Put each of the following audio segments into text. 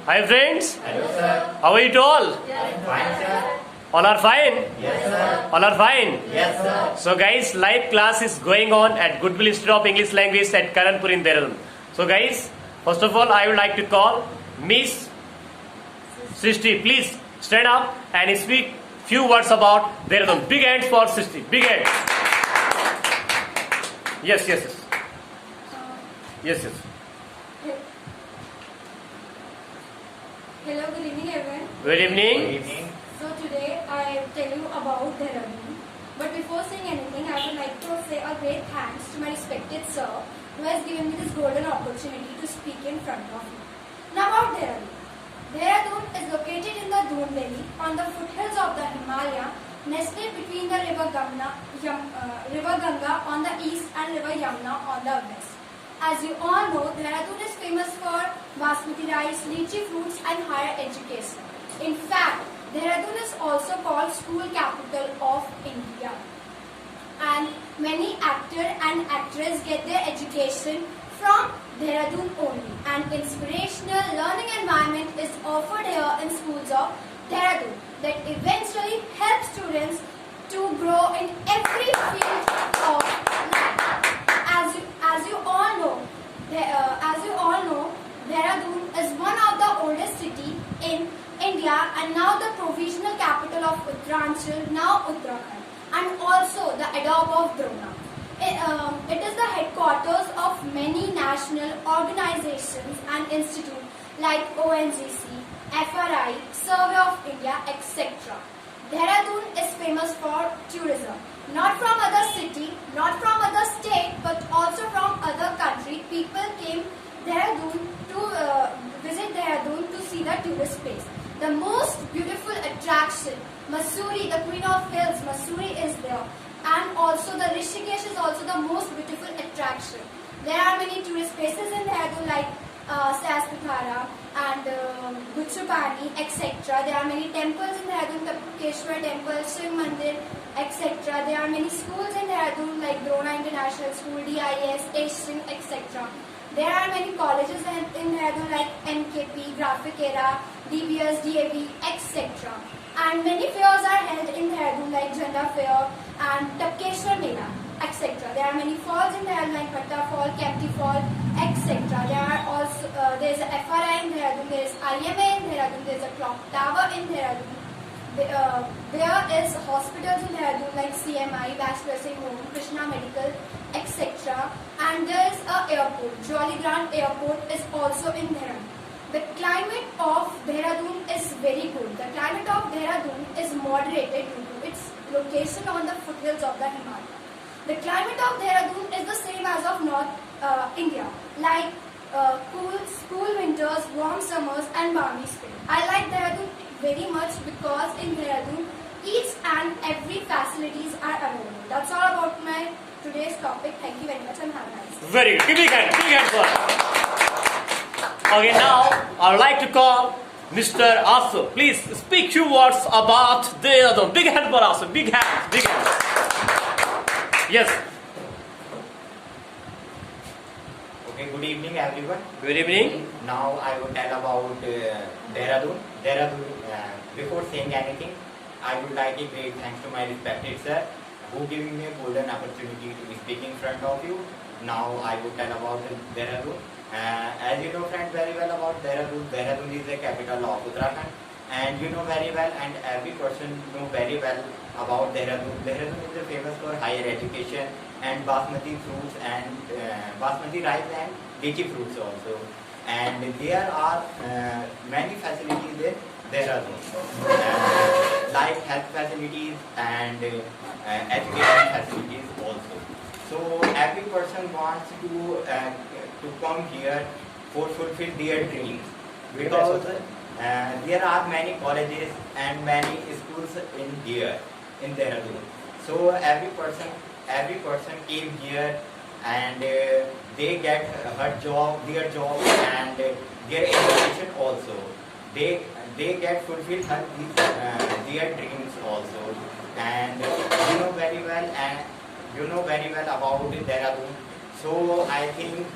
Hi friends, Hello, sir. how are you all? Fine, sir. All are fine? Yes, sir. All are fine? Yes, sir. So guys, live class is going on at Goodwill Institute of English Language at Karanpur in Dehradun. So guys, first of all, I would like to call Miss Srishti. Please stand up and speak few words about Dehradun. Big hands for Srishti. Big hands. Yes, yes, yes. Yes, yes. Hello, good evening everyone. Good Good evening. evening. So today I tell you about Dehradun. But before saying anything, I would like to say a great thanks to my respected sir who has given me this golden opportunity to speak in front of you. Now about Dehradun. Dehradun is located in the Doon Valley on the foothills of the Himalaya, nestled between the river Ganga on the east and river Yamuna on the west. As you all know, Dehradun is famous for basmati rice, lychee fruits and higher education. In fact, Dehradun is also called school capital of India. And many actor and actresses get their education from Dehradun only. An inspirational learning environment is offered here in schools of Dehradun that eventually helps students to grow in every field of life. As you all know, Dehradun is one of the oldest city in India and now the provisional capital of Uttaranchal, now Uttarakhand, and also the adobe of Drona. It is the headquarters of many national organizations and institutes like ONGC, FRI, Survey of India, etc. Dehradun is famous for tourism. Not from other city, not from other state, but also from other country. People came Dehradun to visit Dehradun to see the tourist place. The most beautiful attraction, Mussoorie, the Queen of Hills, Mussoorie is there. And also the Rishikesh is also the most beautiful attraction. There are many tourist places in Dehradun like Saspithara and Guchupani, etc. There are many temples in Dehradun, Tapkeshwar Temple, Shiv Mandir, etc. There are many schools in Dehradun like Drona International School, DIS, Asian, etc. There are many colleges in Dehradun like MKP, Graphic Era, DBS, DAV, etc. And many fairs are held in Dehradun like Jhanda Fair and Tapkeshwar Mela, etc. There are many falls in Dehradun like Patta Fall, Kempty Fall, etc. There is a FRI in Dehradun, there is IMA in Dehradun, there is a clock tower in Dehradun. There is hospitals in Dehradun like CMI, Bash Nursing Home, Krishna Medical, etc. And there is a airport, Jolly Grant Airport is also in Dehradun. The climate of Dehradun is very good. The climate of Dehradun is moderated due to its location on the foothills of the Himalaya. The climate of Dehradun is the same as of North India, like cool winters, warm summers and balmy spring. I like Dehradun very much because in Dehradun each and every facilities are available. That's all about my today's topic. Thank you very much and have a nice day. Very good. Big hand for her. Okay, now I would like to call Mr. Asu. Please speak few words about Dehradun. Big hand for Asu. Big hand. Big hand. Yes. Okay, good evening, everyone. Good evening. Now I will tell about Dehradun. Before saying anything, I would like a great thanks to my respected sir who giving me a golden opportunity to be speaking in front of you. Now I will tell about Dehradun. As you know, friends, very well about Dehradun. Dehradun is the capital of Uttarakhand, and you know very well, and every person know very well about Dehradun. Dehradun is famous for higher education and basmati fruits and basmati rice and lychee fruits also. And there are many facilities in Dehradun, like health facilities and education facilities also. So every person wants to come here for fulfill their dreams because there are many colleges and many schools in here in Dehradun. So every person came here and they get their job and their education also. They get fulfilled their dreams also. And you know very well about Dehradun. So I think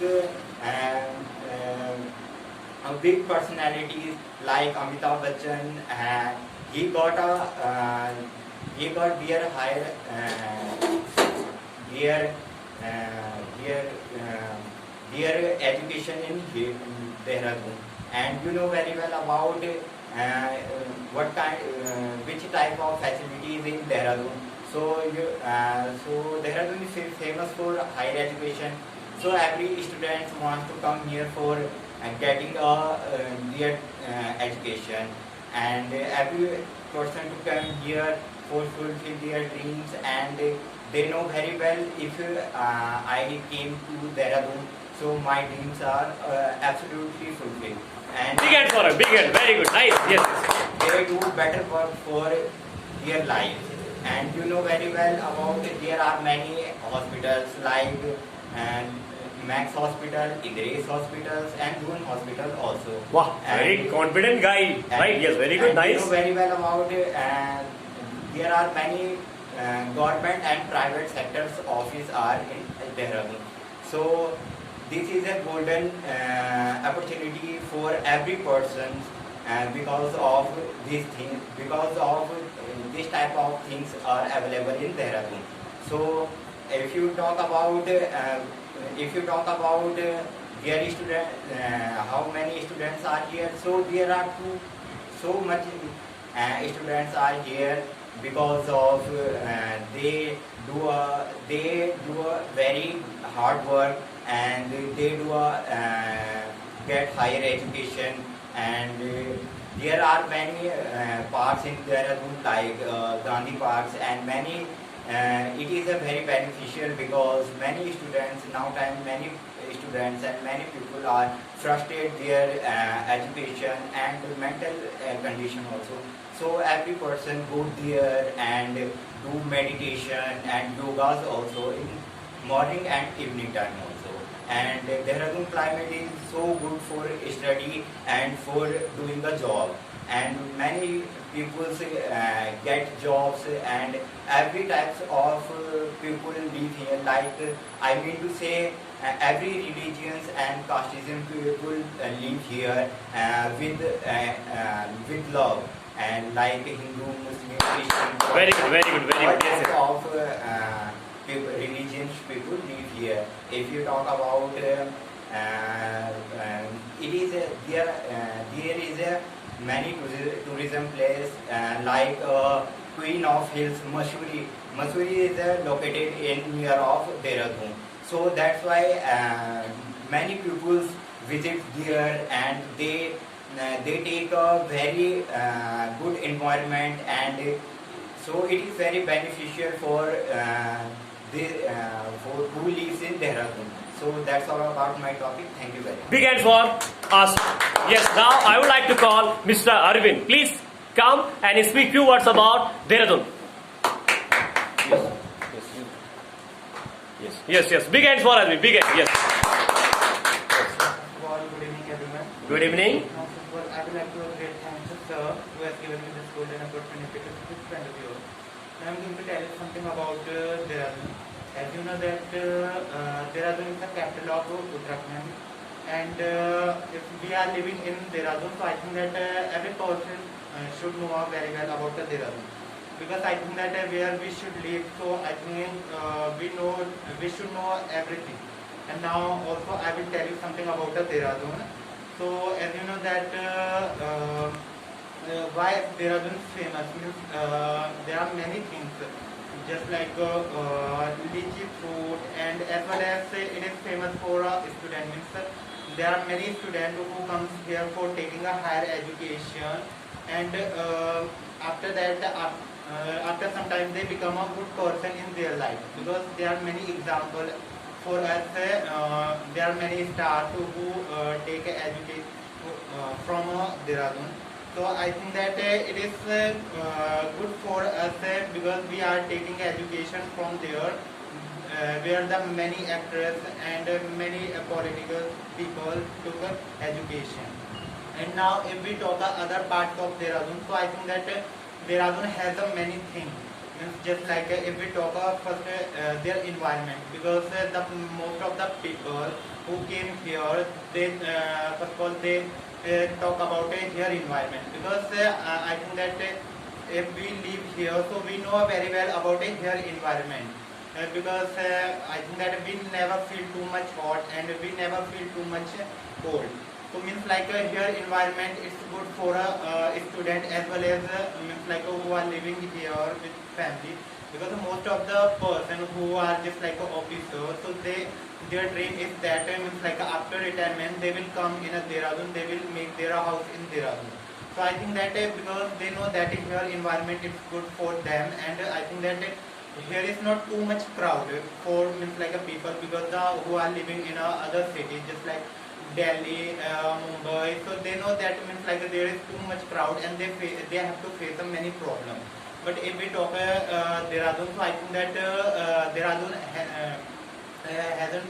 big personalities like Amitabh Bachchan, and he got their higher their their their education in Dehradun, and you know very well about which type of facilities in Dehradun. So Dehradun is famous for higher education. So every student wants to come here for getting their education, and every person to come here for fulfill their dreams. And they know very well, if I came to Dehradun, so my dreams are absolutely fulfilled. And Big hand for him. Big hand. Very good. Nice. Yes. they do better work for their life. And you know very well about it, there are many hospitals like Max Hospital, Idris Hospitals, and Dune Hospital also. Wow. Very And- confident guy. Right. Yes. Very good. and you Nice. know very well about it, and there are many government and private sectors office are in Dehradun. So this is a golden opportunity for every person, because of these things, because of this type of things are available in Dehradun. So if you talk about their student, how many students are here, so there are so much students are here because of they do a very hard work, and they do get higher education. And there are many parks in Dehradun like Gandhi parks, and many it is a very beneficial, because many students and many people are frustrated their education and mental condition also. So every person go there and do meditation and yogas also in morning and evening time also. And Dehradun climate is so good for study and for doing a job. And many people get jobs, and every types of people live here. Like I mean to say, every religions and casteism people live here with love, and like Hindu, Muslim, Christian. Very good. Very good. Very All good. Yes. types Yes. of religions people live here. If you talk about it is there is a many tourism place like Queen of Hills, Mussoorie. Mussoorie is located in near of Dehradun. So that's why many people visit there, and they take a very good environment, and so it is very beneficial for who lives in Dehradun. So that's all about my topic. Thank you very much. Big hand for us. Yes. Now I would like to call Mr. Arvind. Please come and speak few words about Dehradun. Yes. Yes. Yes. Big hands for Arvind. Big hand. Yes. First of all, good evening, everyone. Good evening. First of all, I would like to great thanks to sir who has given me this golden opportunity to speak in front of you. Now I'm going to tell you something about Dehradun. As you know that Dehradun is the capital of Uttarakhand, and if we are living in Dehradun, so I think that every person should know very well about the Dehradun. Because I think that where we should live, so I think we should know everything. And now also I will tell you something about the Dehradun. So as you know that why Dehradun is famous means there are many things, just like lychee fruit, and as well as it is famous for student means there are many students who comes here for taking a higher education, and after that after some time they become a good person in their life, because there are many examples for us. There are many stars who take education from Dehradun. So I think that it is good for us because we are taking education from there, where the many actors and many political people took education. And now if we talk other parts of Dehradun, so I think that Dehradun has many things. Just like if we talk first their environment, because the most of the people who came here, they first of all they talk about here environment, because I think that if we live here, so we know very well about here environment. Because I think that we never feel too much hot and we never feel too much cold. So means like here environment is good for a student as well as means like who are living here with family. Because most of the person who are just like a officer, so their dream is that means like after retirement they will come in a Dehradun, they will make their house in Dehradun. So I think that because they know that here environment is good for them, and I think that here is not too much crowd for means like a people, because who are living in other cities just like Delhi, Mumbai, so they know that means like there is too much crowd and they have to face many problems. But if we talk Dehradun, so I think that Dehradun hasn't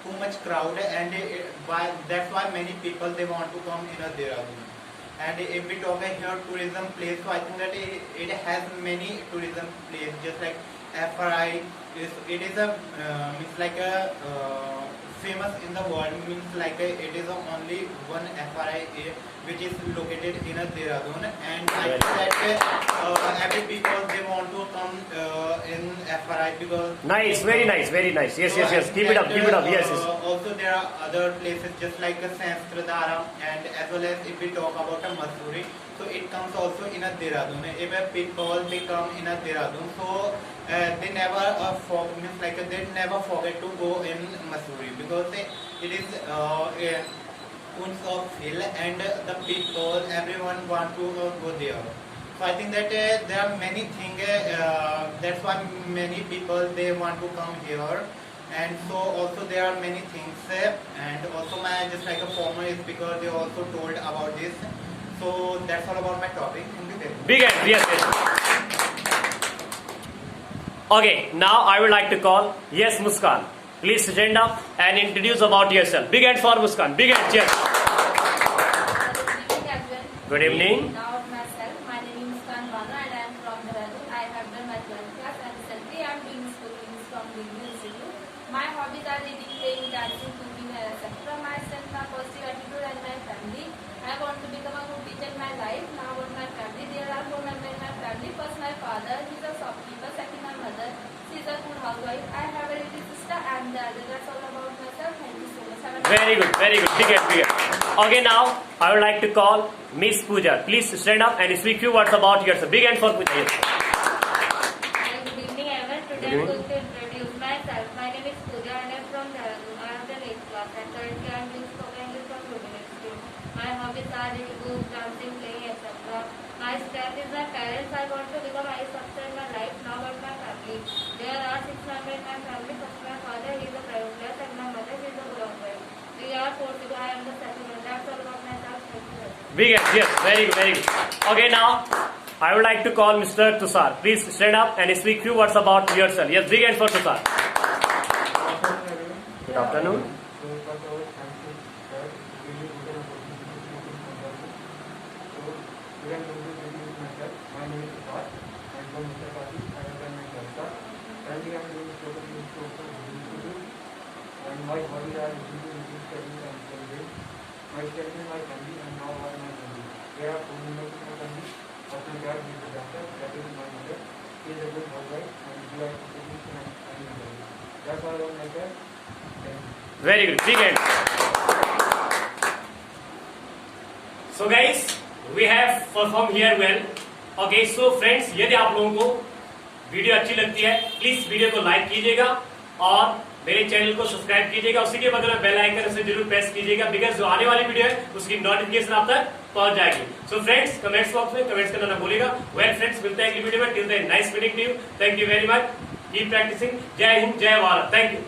too much crowd, and that's why many people they want to come in a Dehradun. And if we talk here tourism place, so I think that it has many tourism place, just like FRI. It is a means like a famous in the world, means like it is only one FRI which is located in a Dehradun, and I think that every people they want to come in FRI because Nice, very nice, very nice. Yes, so yes, yes. Keep it up, keep it up. Yes, yes. Also there are other places just like Sanskritara, and as well as if we talk about Mussoorie, so it comes also in a Dehradun. If people they come in a Dehradun, so they never they never forget to go in Mussoorie, because it is Kunz of hill, and the people everyone want to go there. So I think that there are many things. That's why many people they want to come here, and so also there are many things. And also my just like a former speaker they also told about this. So that's all about my topic. Thank you very much. Big hand, yes, yes. Okay, now I would like to call, yes, Muskan. Please stand up and introduce about yourself. Big hand for Muskan. Big hand, yes. Good evening. Now myself, my name is Muskan Bana and I am from Dehradun. I have done my 12th class and recently I am doing schooling from Degree Institute. My hobbies are reading, playing, dancing, cooking, etc. My strength, my positive attitude and my family. I want to become a good teacher in my life. Now about my family, there are 4 members in my family. First my father, he is a shopkeeper. Second my mother, she is a good housewife. I have a little sister and that's all about myself. Thank you so much. Have a Very good, very good. Big hand, big hand. Okay, now I would like to call Miss Pooja. Please stand up and speak few words about yourself. Big hand for Pooja. Yes. Good evening everyone. Today I am going to introduce myself. My name is Pooja and I am from Dehradun. I have done 8th class and currently I am doing spoken English from Degree Institute. My hobbies are reading books, dancing, playing, etc. My strength is my parents. I want to become a success in my life. Now about my family. There are 6 members in my family. First my father, he is a private class, and my mother, she is a good housewife. We are 4 people. I am the second one. That's all about myself. Thank you. Big hand, yes. Very good, very good. Okay, now I would like to call Mr. Tushar. Please stand up and speak few words about yourself. Yes, big hand for Tushar. Good afternoon. My name is Tushar. I'm from Mr. Kati. I have done my class. Currently, I'm doing spoken English course from Degree Institute. And my hobbies are reading, studying, and celebrating. My strength is my family, and now I am my family. There are 4 members in my family. First, my dad is a doctor. Second is my mother. She is a good housewife, and we are cooking and family. That's all about myself. Thank you. Very good. Big hand. So guys, we have performed here well. Okay, so friends, यदि आप लोगों को video अच्छी लगती है, please video को like कीजिएगा और मेरे चैनल को सब्सक्राइब कीजिएगा। उसी के बगल में बेल आइकन उसे जरूर प्रेस कीजिएगा, बिकॉज जो आने वाली वीडियो है उसकी नोटिफिकेशन आप तक पहुंच जाएगी। सो फ्रेंड्स, कमेंट्स बॉक्स में कमेंट्स करना ना भूलिएगा। वेल फ्रेंड्स, मिलते हैं अगली वीडियो में। Till then, nice meeting to you. Thank you very much. Keep practicing. जय हिंद, जय भारत। Thank you.